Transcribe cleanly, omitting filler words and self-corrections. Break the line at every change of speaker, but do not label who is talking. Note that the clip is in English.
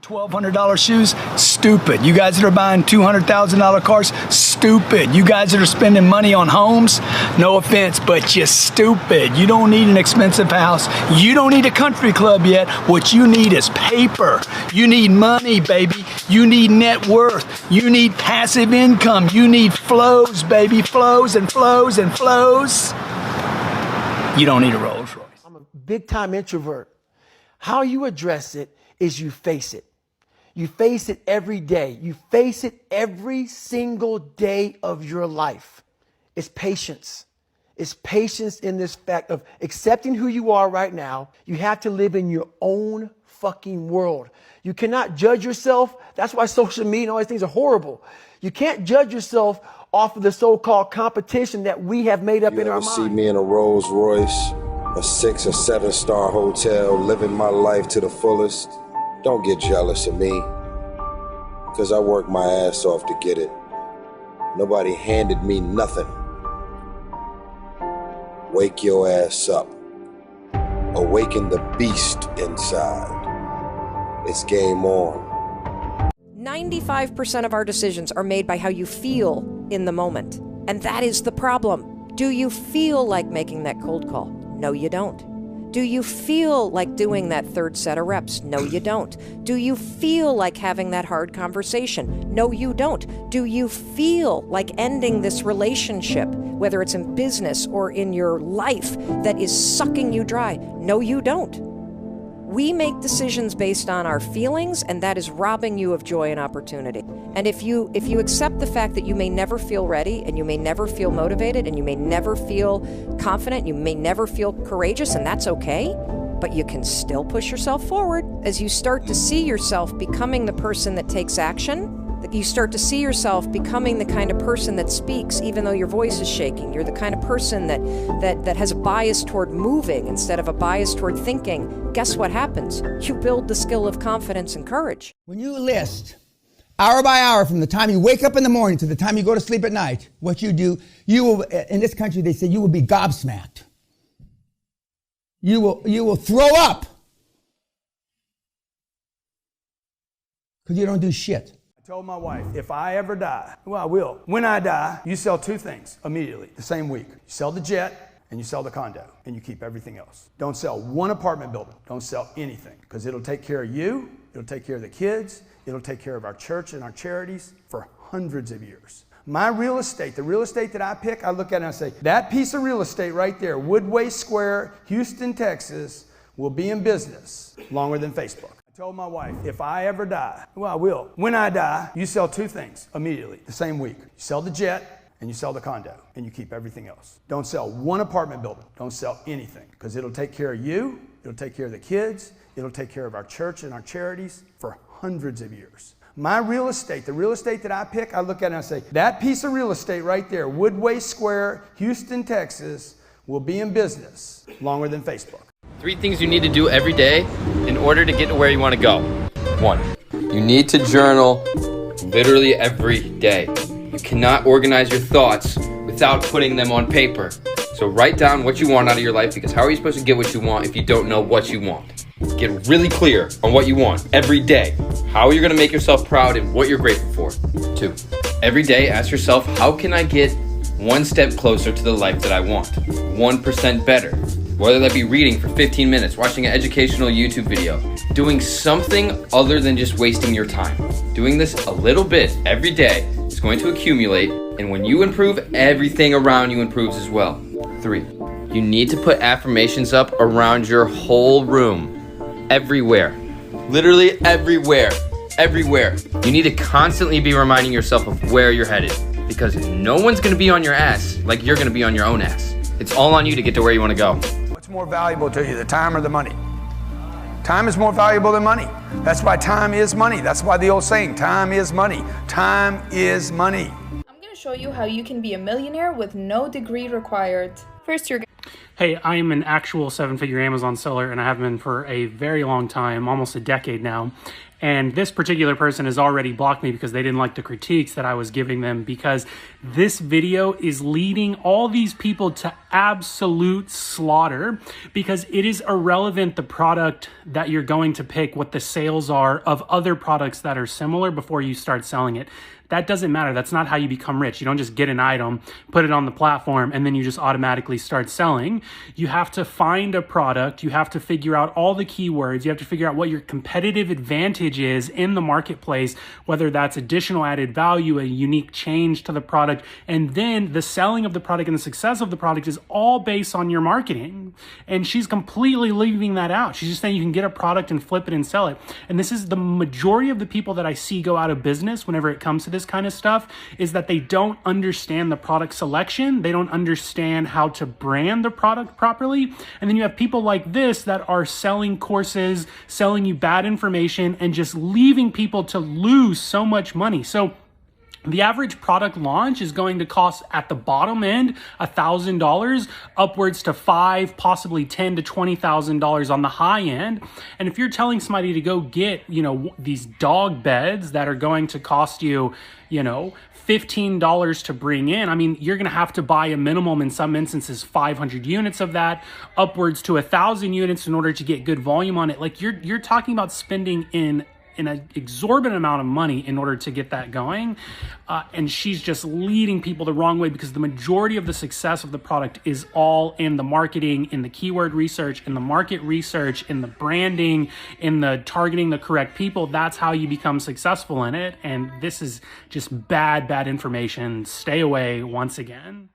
$1,200 shoes, stupid. You guys that are buying $200,000 cars, stupid. You guys that are spending money on homes, no offense, but you're stupid. You don't need an expensive house. You don't need a country club yet. What you need is paper. You need money, baby. You need net worth. You need passive income. You need flows, baby. Flows and flows and flows. You don't need a Rolls Royce.
I'm a big time introvert. How you address it is you face it. You face it every day. You face it every single day of your life. It's patience. It's patience in this fact of accepting who you are right now. You have to live in your own fucking world. You cannot judge yourself. That's why social media and all these things are horrible. You can't judge yourself off of the so-called competition that we have made up in our mind.
You ever see me in a Rolls Royce, a 6 or 7 star hotel, living my life to the fullest? Don't get jealous of me, because I worked my ass off to get it. Nobody handed me nothing. Wake your ass up. Awaken the beast inside. It's game on.
95% of our decisions are made by how you feel in the moment. And that is the problem. Do you feel like making that cold call? No, you don't. Do you feel like doing that third set of reps? No, you don't. Do you feel like having that hard conversation? No, you don't. Do you feel like ending this relationship, whether it's in business or in your life, that is sucking you dry? No, you don't. We make decisions based on our feelings, and that is robbing you of joy and opportunity. And if you accept the fact that you may never feel ready, and you may never feel motivated, and you may never feel confident, you may never feel courageous, and that's okay, but you can still push yourself forward. As you start to see yourself becoming the person that takes action, you start to see yourself becoming the kind of person that speaks even though your voice is shaking. You're the kind of person that has a bias toward moving instead of a bias toward thinking. Guess what happens? You build the skill of confidence and courage.
When you list hour by hour from the time you wake up in the morning to the time you go to sleep at night, what you do, you will, in this country they say you will be gobsmacked. You will throw up because you don't do shit.
I told my wife, if I ever die, well, I will. When I die, you sell 2 things immediately, the same week. You sell the jet and you sell the condo, and you keep everything else. Don't sell 1 apartment building. Don't sell anything, because it'll take care of you, it'll take care of the kids, it'll take care of our church and our charities for hundreds of years. My real estate, the real estate that I pick, I look at it and I say, that piece of real estate right there, Woodway Square, Houston, Texas, will be in business longer than Facebook. I told my wife, if I ever die, well, I will. When I die, you sell 2 things immediately, the same week. You sell the jet and you sell the condo, and you keep everything else. Don't sell 1 apartment building. Don't sell anything, because it'll take care of you, it'll take care of the kids, it'll take care of our church and our charities for hundreds of years. My real estate, the real estate that I pick, I look at it and I say, that piece of real estate right there, Woodway Square, Houston, Texas, will be in business longer than Facebook.
3 things you need to do every day in order to get to where you want to go. 1, you need to journal literally every day. You cannot organize your thoughts without putting them on paper. So write down what you want out of your life, because how are you supposed to get what you want if you don't know what you want? Get really clear on what you want every day. How are you going to make yourself proud and what you're grateful for? 2, every day ask yourself, how can I get 1 step closer to the life that I want? 1% better. Whether that be reading for 15 minutes, watching an educational YouTube video, doing something other than just wasting your time. Doing this a little bit every day is going to accumulate, and when you improve, everything around you improves as well. 3, you need to put affirmations up around your whole room. Everywhere. Literally everywhere. Everywhere. You need to constantly be reminding yourself of where you're headed, because no one's going to be on your ass like you're going to be on your own ass. It's all on you to get to where you want to go.
What's more valuable to you, the time or the money? Time is more valuable than money. That's why time is money. That's why the old saying, time is money. Time is money.
I'm going to show you how you can be a millionaire with no degree required. First, you're Hey, I am an actual 7-figure Amazon seller, and I have been for a very long time, almost a decade now. And this particular person has already blocked me because they didn't like the critiques that I was giving them, because this video is leading all these people to absolute slaughter, because it is irrelevant the product that you're going to pick, what the sales are of other products that are similar before you start selling it. That doesn't matter. That's not how you become rich. You don't just get an item, put it on the platform, and then you just automatically start selling. You have to find a product. You have to figure out all the keywords. You have to figure out what your competitive advantage is in the marketplace, whether that's additional added value, a unique change to the product. And then the selling of the product and the success of the product is all based on your marketing. And she's completely leaving that out. She's just saying you can get a product and flip it and sell it. And this is the majority of the people that I see go out of business whenever it comes to this kind of stuff, is that they don't understand the product selection. They don't understand how to brand the product properly. And then you have people like this that are selling courses, selling you bad information, and just leaving people to lose so much money. So the average product launch is going to cost at the bottom end $1,000, upwards to $5,000, possibly $10,000 to $20,000 on the high end. And if you're telling somebody to go get, these dog beds that are going to cost you, $15 to bring in, I mean, you're going to have to buy a minimum, in some instances, 500 units of that, upwards to 1,000 units in order to get good volume on it. Like you're talking about spending in an exorbitant amount of money in order to get that going. And she's just leading people the wrong way, because the majority of the success of the product is all in the marketing, in the keyword research, in the market research, in the branding, in the targeting the correct people. That's how you become successful in it. And this is just bad information. Stay away once again.